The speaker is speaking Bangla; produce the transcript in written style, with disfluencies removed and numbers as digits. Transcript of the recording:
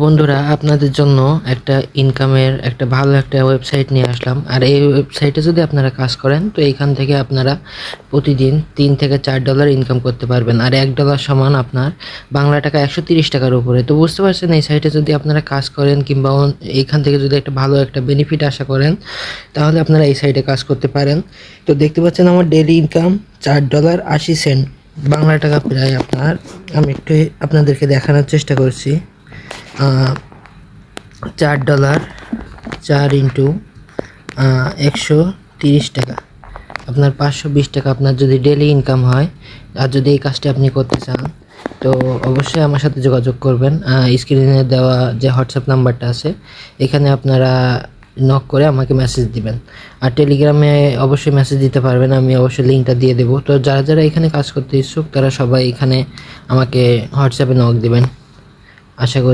বন্ধুরা, আপনাদের জন্য একটা ইনকামের একটা ভালো একটা ওয়েবসাইট নিয়ে আসলাম। আর এই ওয়েবসাইটে যদি আপনারা কাজ করেন তো এইখান থেকে আপনারা প্রতিদিন $3 থেকে $4 ইনকাম করতে পারবেন। আর $1 সমান আপনার বাংলা টাকা 130 টাকার উপরে। তো বুঝতে পারছেন, এই সাইটে যদি আপনারা কাজ করেন কিংবা এইখান থেকে যদি একটা ভালো একটা বেনিফিট আশা করেন তাহলে আপনারা এই সাইটে কাজ করতে পারেন। তো দেখতে পাচ্ছেন আমার ডেইলি ইনকাম $4.80 বাংলা টাকা প্রায় আপনার। আমি একটু আপনাদেরকে দেখানোর চেষ্টা করছি। $4, 4 ইন্টু 130 টাকা, আপনার 520 টাকা আপনার যদি ডেলি ইনকাম হয়। আর যদি এই কাজটি আপনি করতে চান তো অবশ্যই আমার সাথে যোগাযোগ করবেন। স্ক্রিনে দেওয়া যে হোয়াটসঅ্যাপ নাম্বারটা আছে এখানে আপনারা নক করে আমাকে মেসেজ দিবেন। আর টেলিগ্রামে অবশ্যই মেসেজ দিতে পারবেন, আমি অবশ্যই লিঙ্কটা দিয়ে দেবো। তো যারা যারা এখানে কাজ করতে ইচ্ছুক তারা সবাই এখানে আমাকে হোয়াটসঅ্যাপে নক দিবেন। আশা করি